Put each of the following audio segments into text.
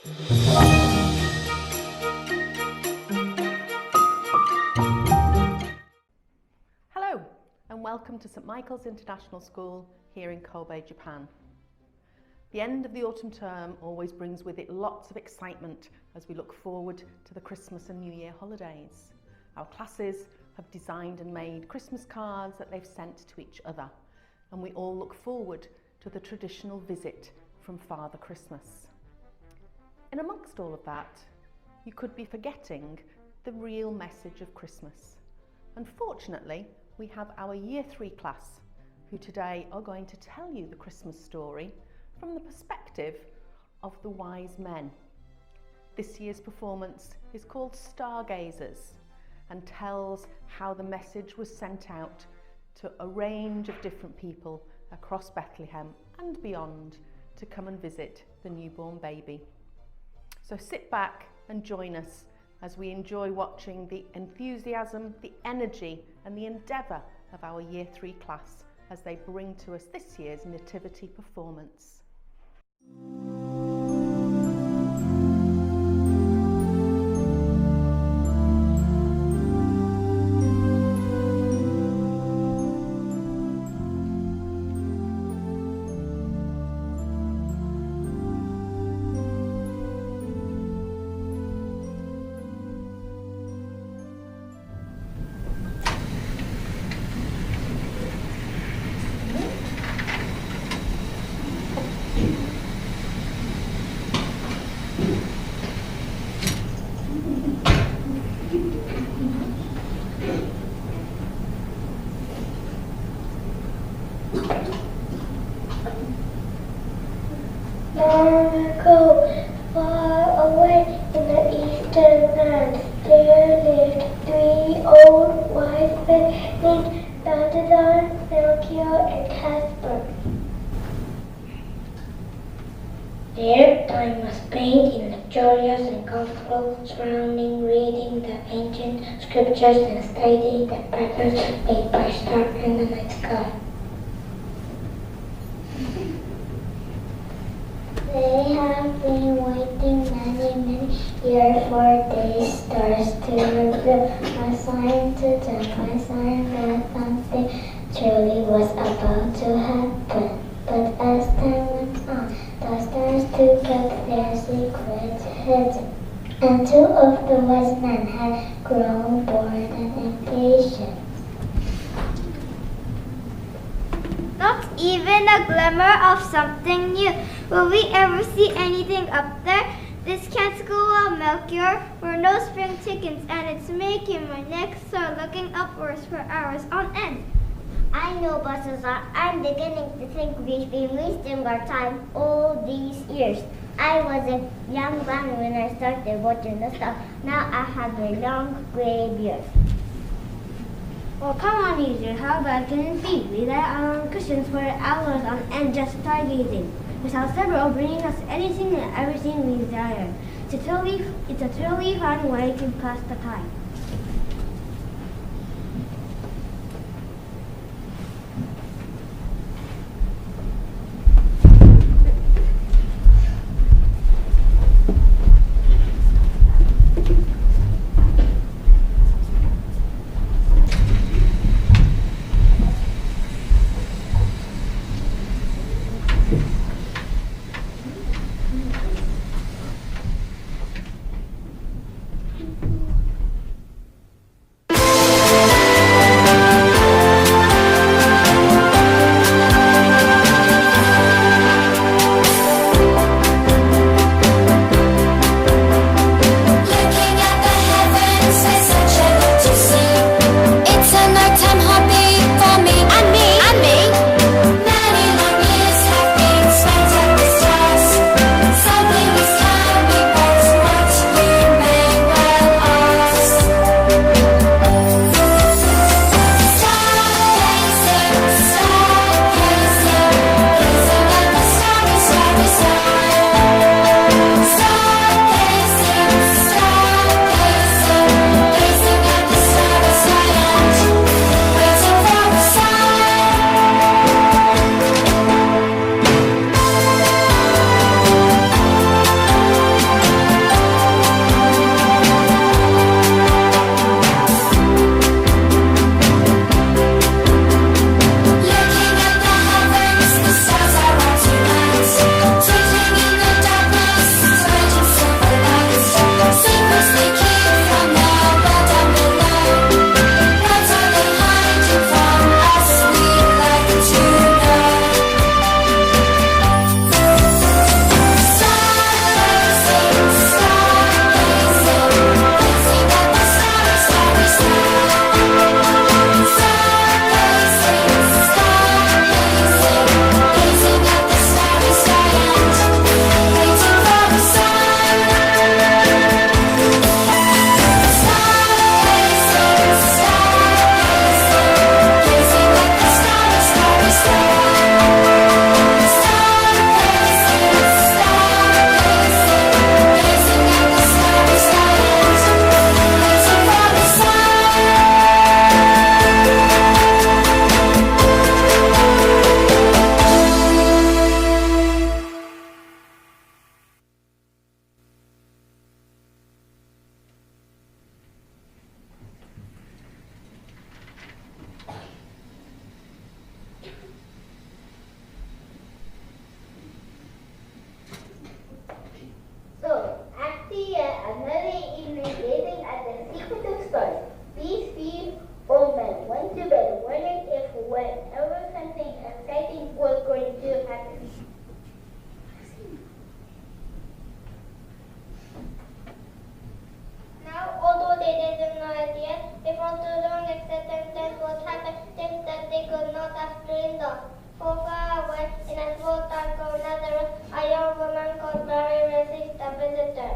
Hello and welcome to St Michael's International School here in Kobe, Japan. The end of the autumn term always brings with it lots of excitement as we look forward to the Christmas and New Year holidays. Our classes have designed and made Christmas cards that they've sent to each other, and we all look forward to the traditional visit from Father Christmas. And amongst all of that, you could be forgetting the real message of Christmas. Unfortunately, we have our Year 3 class who today are going to tell you the Christmas story from the perspective of the wise men. This year's performance is called Stargazers and tells how the message was sent out to a range of different people across Bethlehem and beyond to come and visit the newborn baby. So sit back and join us as we enjoy watching the enthusiasm, the energy and the endeavour of our Year 3 class as they bring to us this year's Nativity performance. Far away in the eastern lands, there lived 3 old wise men named Balthazar, Melchior, and Caspar. Their time was spent in luxurious and comfortable surrounding reading the ancient scriptures and studying the patterns made by stars in the night sky. They have been waiting many years for these stars to reveal a sign to them, a sign that something truly was about to happen. But as time went on, the stars took up their secrets hidden, and 2 of the wise men had grown bored and impatient. Not even a glimmer of something new. Will we ever see anything up there? This can't go well, Melchior. We're no spring chickens, and it's making my neck sore looking upwards for hours on end. I know, Balthazar. I'm beginning to think we've been wasting our time all these years. I was a young man when I started watching the stars. Now I have a long gray beard. Well, come on, user. How bad can it be? We lie on cushions for hours on end just stargazing, without several bringing us anything and everything we desire. It's a truly fun way to pass the time. because Mary received a visitor.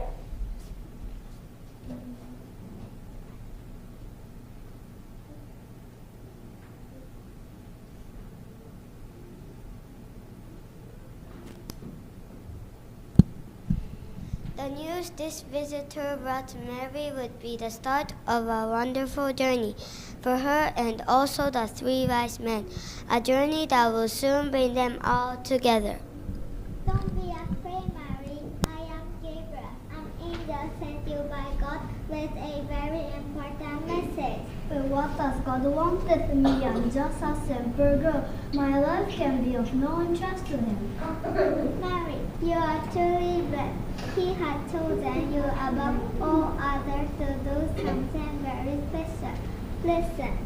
The news this visitor brought to Mary would be the start of a wonderful journey for her and also the three wise men, a journey that will soon bring them all together. Don't be afraid, Mary. I am Gabriel, an angel sent you by God with a very important message. But what does God want with me? I'm just a simple girl. My life can be of no interest to him. Mary, you are truly blessed. He has chosen you above all others to do something very special. Listen.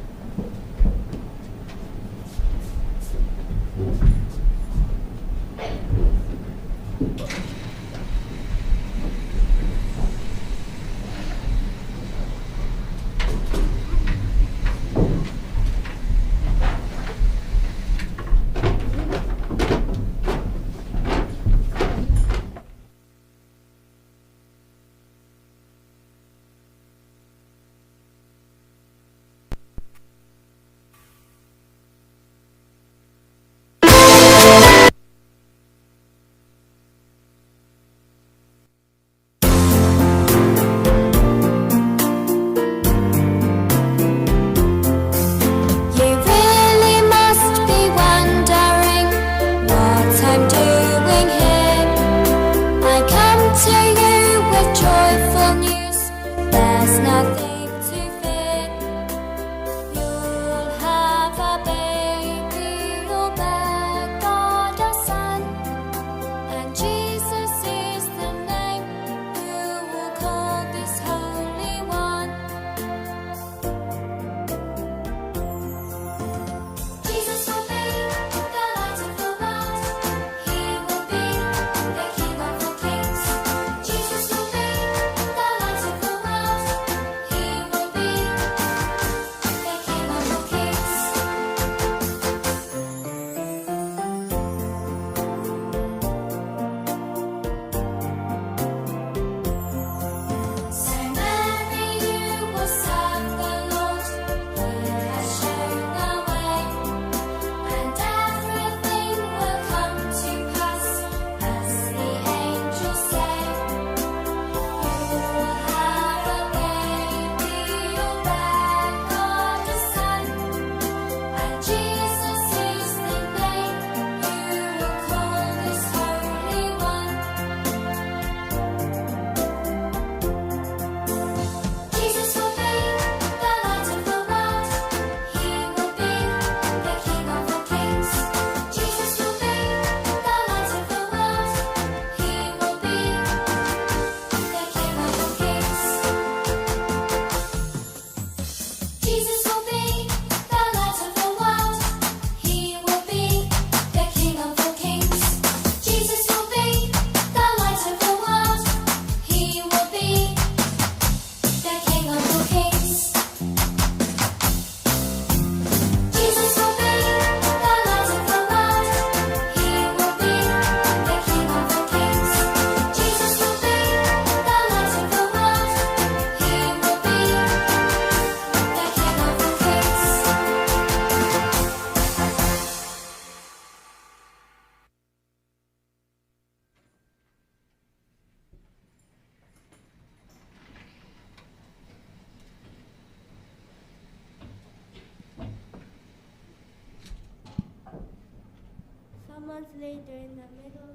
months later, in the middle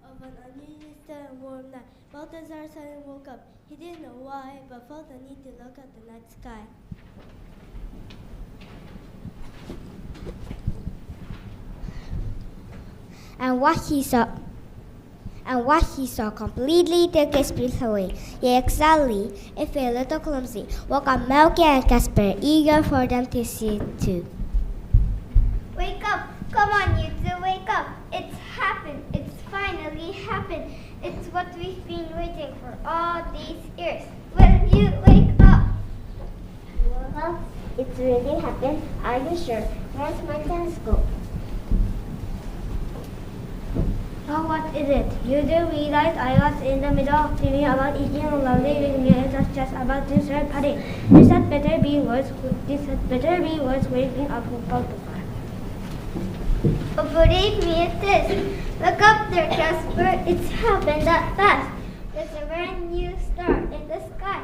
of an unusually still and warm night, Balthazar suddenly woke up. He didn't know why, but felt the need to look at the night sky. And what he saw completely took his breath away. Yet exactly, if a little clumsy, woke up Melky and Casper, eager for them to see it too. Wake up! Come on, you two, wake up! It's happened! It's finally happened! It's what we've been waiting for all these years. Will you wake up? Well, it's really happened. Are you sure? Where's my telescope? Oh, what is it? You do realize I was in the middle of dreaming about eating a lovely living meal. It was just about to start party. This had better be worth waiting up about the fire. Oh, believe me, it is. Look up there, Casper. It's happened that fast. There's a brand new star in the sky.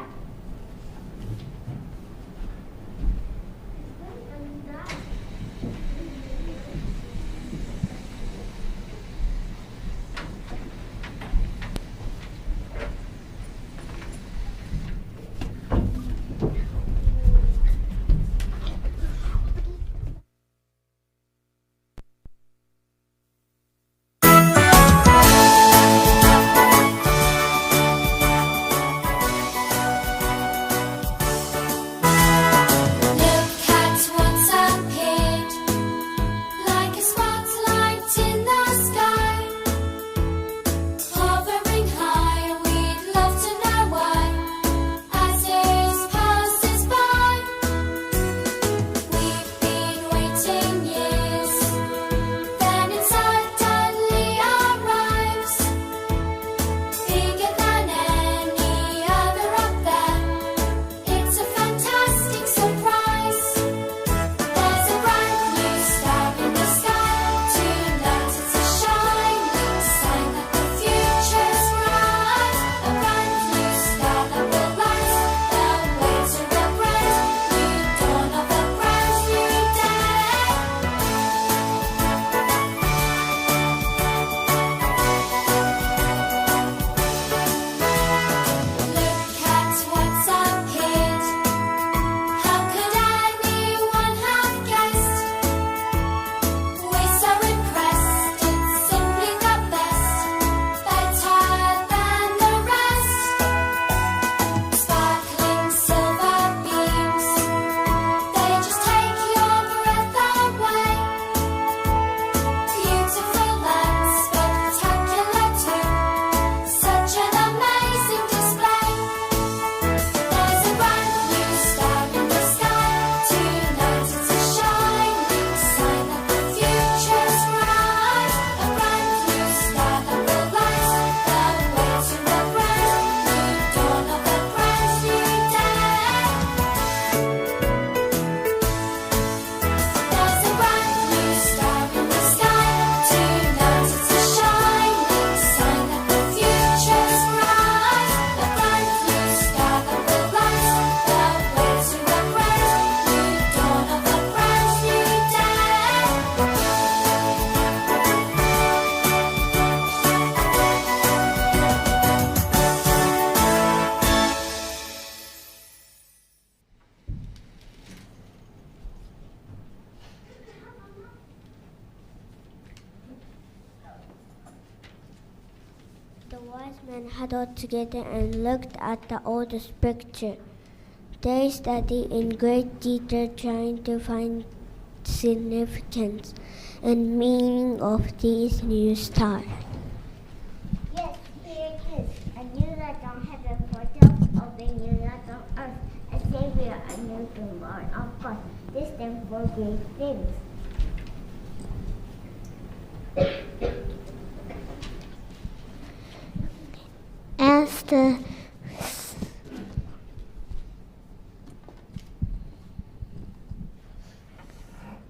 The wise men huddled together and looked at the oldest picture. They studied in great detail, trying to find significance and meaning of these new stars. Yes, here it is. A new light on heaven foretells of a new light on earth. A Savior, a new born of God. This stands for great things.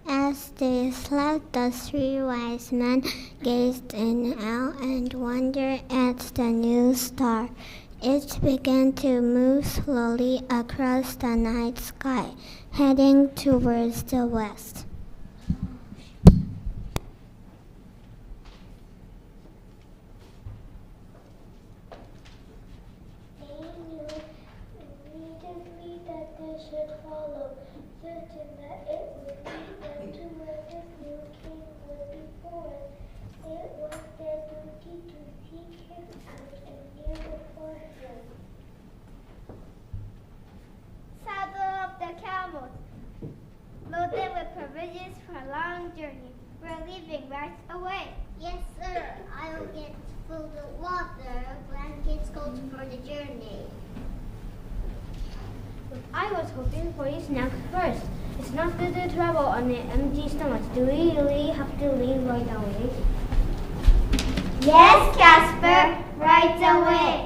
As they slept, the three wise men gazed in awe and wonder at the new star. It began to move slowly across the night sky, heading towards the west. They knew immediately that they should follow, certain that it would lead them to where this new king would be born. It was their duty to seek him out and kneel before him. Saddle up the camels. Load them with provisions for a long journey. We're leaving right away. Yes, sir. I'll get food and water, blankets, coats for the journey. I was hoping for a snack first. It's not good to travel on an empty stomach. Do we really have to leave right away? Yes, Casper, right away.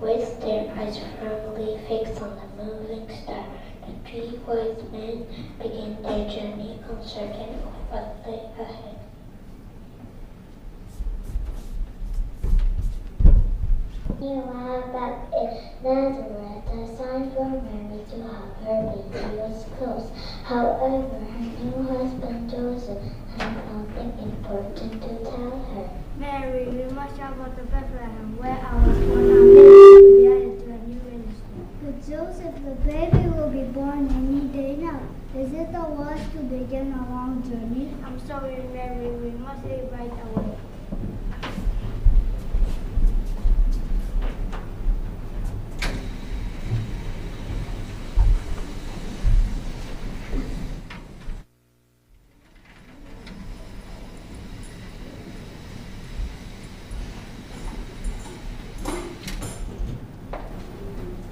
With their eyes firmly fixed on the moving star, the three wise men began their journey, uncertain of what lay ahead. You have that in Nazareth, a sign for Mary to have her baby was close. However, her new husband Joseph had nothing important to tell her. Mary, we must travel to Bethlehem, where I was born and to be added to a new ministry. But Joseph, the baby will be born any day now. Is it a wise to begin a long journey? I'm sorry, Mary, we must leave right away.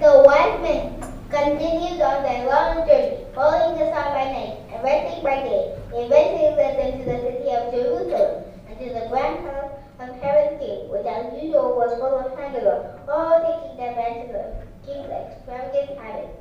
The wise men continued on their long journey, following the star by night and resting by day. They eventually led them to the city of Jerusalem and to the grand house of Herod's king, which as usual was full of handlers, all taking advantage of the king's extravagant habits.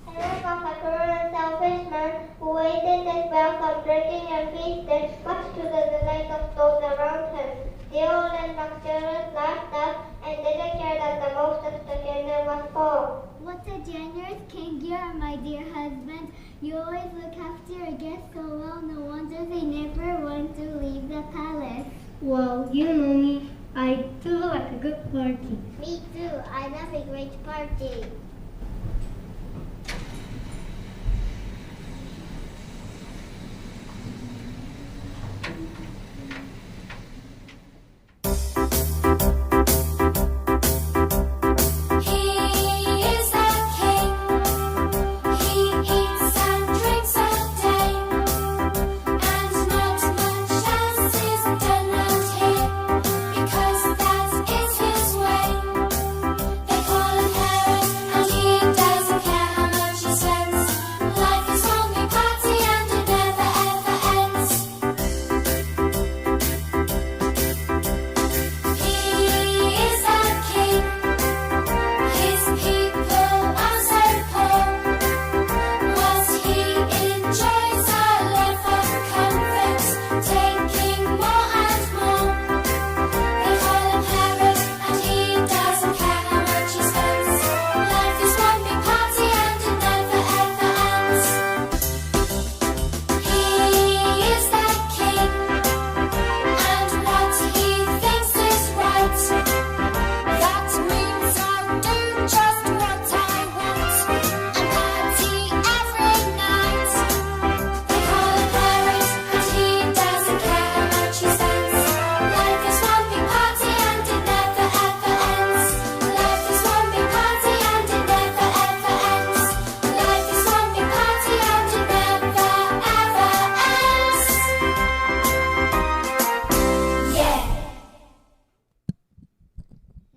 Herod was a cruel and selfish man who waited his welcome, drinking and feasting, much to the delight of those around him. The old and luxurious lifestyle and didn't care that the most of the kingdom was full. What a generous king you are, my dear husband. You always look after your guests so well. No wonder they never want to leave the palace. Well, you know me, I do like a good party. Me too. I love a great party.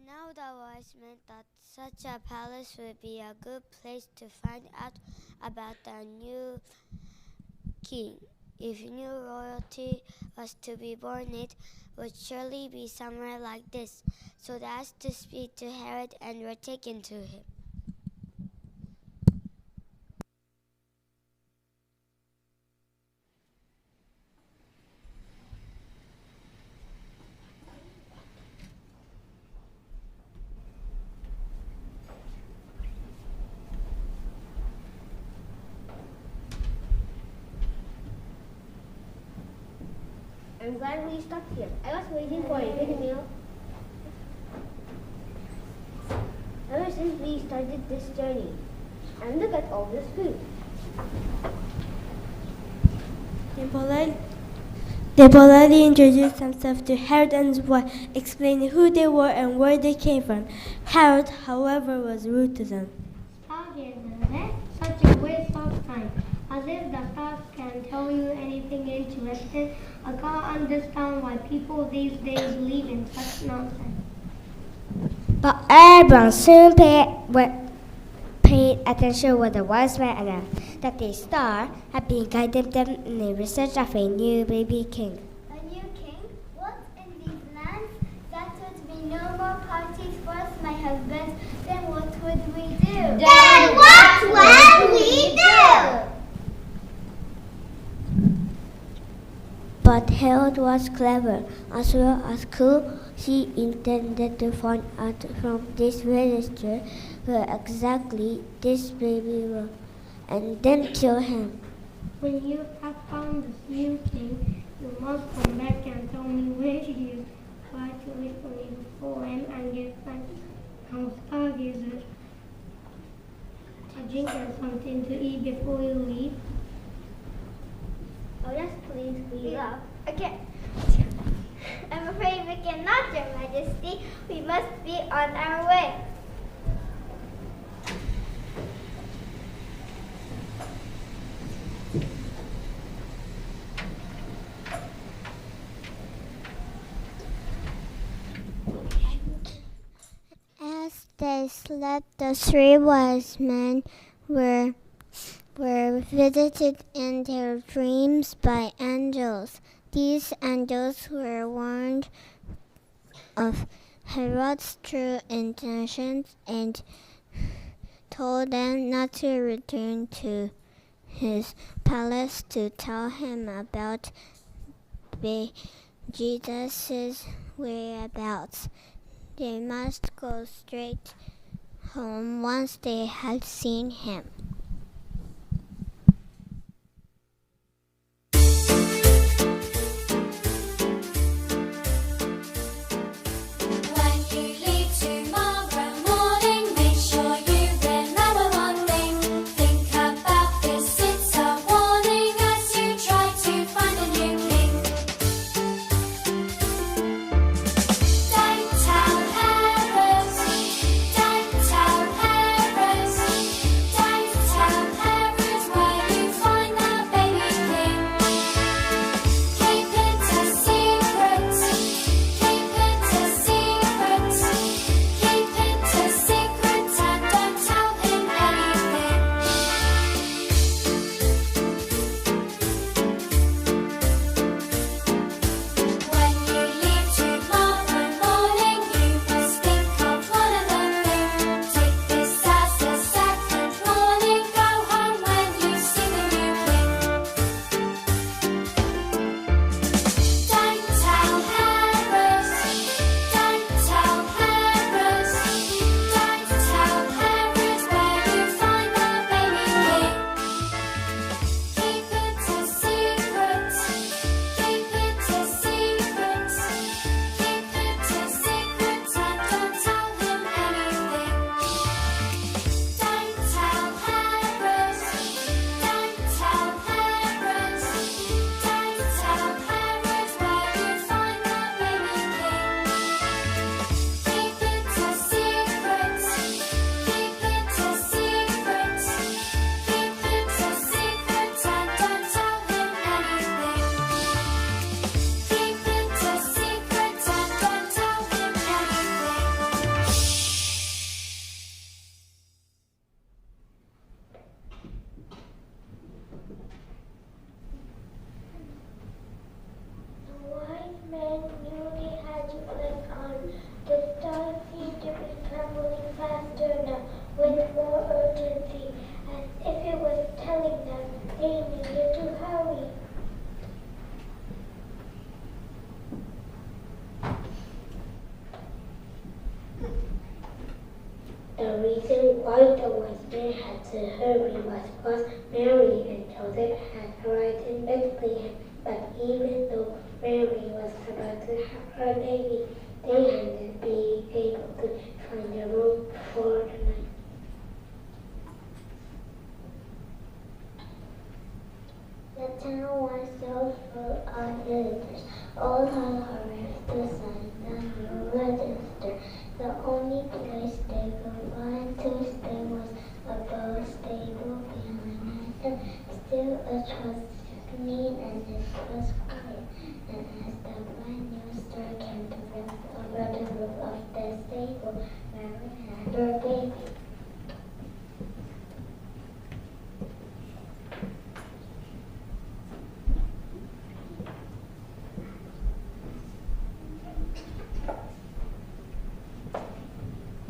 Now the wise men thought such a palace would be a good place to find out about the new king. If new royalty was to be born, it would surely be somewhere like this. So they asked to speak to Herod and were taken to him. I'm glad we stopped here. I was waiting for a good meal ever since we started this journey. And look at all this food. They politely introduced themselves to Herod and his wife, explaining who they were and where they came from. Herod, however, was rude to them. Stargazers, such a waste of time. As if the stars can tell you anything interesting. I can't understand why people these days believe in such nonsense. But everyone soon paid attention what the wise men announced, that the star had been guiding them in the research of a new baby king. A new king? What in these lands? That would be no more parties for us, my husband. Then what would we do? Then what will we do? But Herod was clever as well as cool. He intended to find out from this villager where exactly this baby was, and then kill him. When you have found this new king, you must come back and tell me where he is. Try to listen before him and give thanks. Now, stargazers, a drink and something to eat before you leave. Oh yes, please, we love. Okay. I'm afraid we cannot, Your Majesty. We must be on our way. As they slept, the three wise men were visited in their dreams by angels. These angels were warned of Herod's true intentions and told them not to return to his palace to tell him about Jesus' whereabouts. They must go straight home once they had seen him. The reason why the wise men had to hurry was because Mary and Joseph had arrived in Bethlehem. But even though Mary was about to have her baby, they hadn't been able to find a room for the night. The town was so full of visitors. All had hurried to sign the new register. The only place they could find to stay was above stable behind them. Still, it was clean and it was quiet. And as the brand new star came to rest over the roof of the stable, Mary had her baby.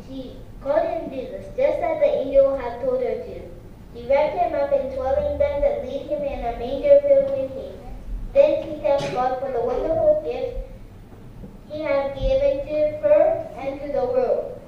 She called him Jesus, just as the angel had told her to. She wrapped him up in swaddling bands and laid him in a manger filled with hay. Then she thanked God for the wonderful gift He had given to her and to the world.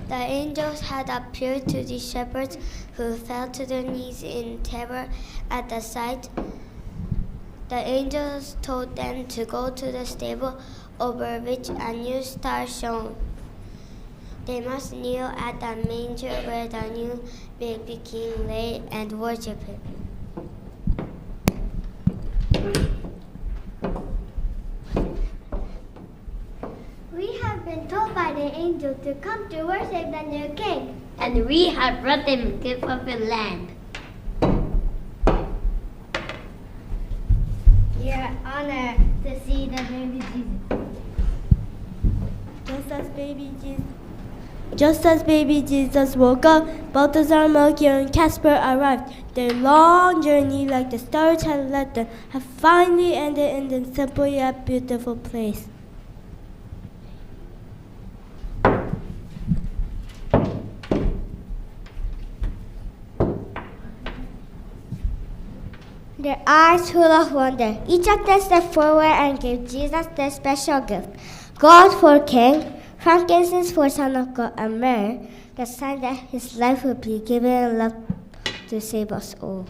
The angels had appeared to the shepherds, who fell to their knees in terror at the sight. The angels told them to go to the stable over which a new star shone. They must kneel at the manger where the new baby king lay and worship him. We have been told by the angel to come to worship the new king. And we have brought him a gift of a lamb. We are honored to see the baby Jesus. Just as baby Jesus Just as baby Jesus woke up, Balthazar, Melchior, and Caspar arrived. Their long journey, like the stars had led them, had finally ended in the simple yet beautiful place. Their eyes full of wonder, each of them stepped forward and gave Jesus their special gift. Gold for king, frankincense for son of God, and myrrh, the sign that his life would be given in love to save us all.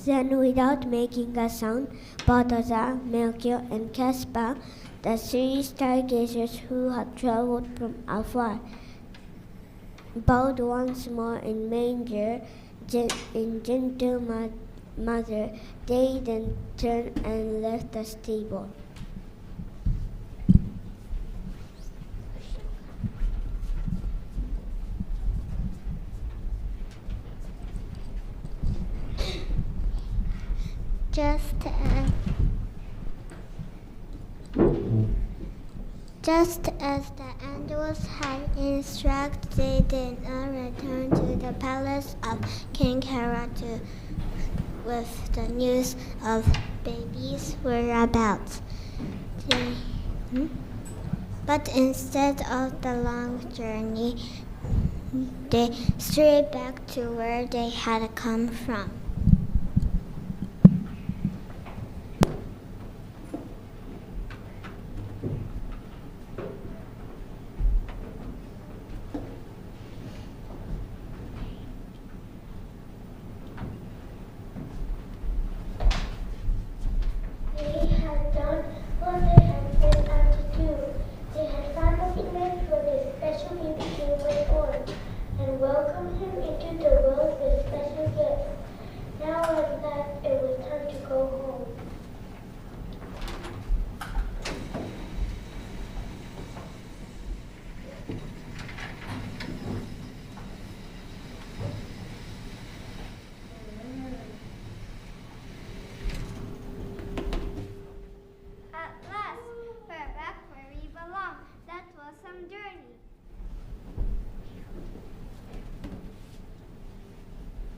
Then, without making a sound, Balthazar, Melchior, and Caspar, the three stargazers who had traveled from afar, bowed once more in manger, in gentle mother. They then turned and left the stable. Just as the angels had instructed, they did not return to the palace of King Herod with the news of babies' whereabouts. But instead of the long journey, they strayed back to where they had come from.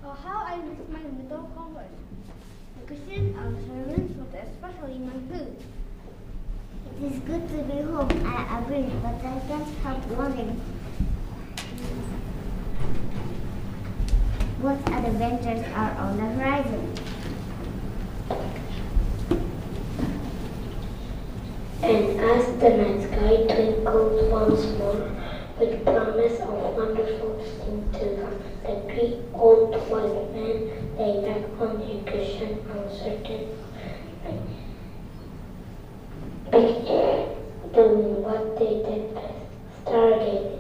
Oh, how I miss my little converse. The Christian our servants, but especially my food. It is good to be home, I agree, but I can't help wondering what adventures are on the horizon. And as the night sky twinkled once more with promise of wonderful things to come, the three old white men lay back on a cushion uncertain, doing what they did best, stargazing.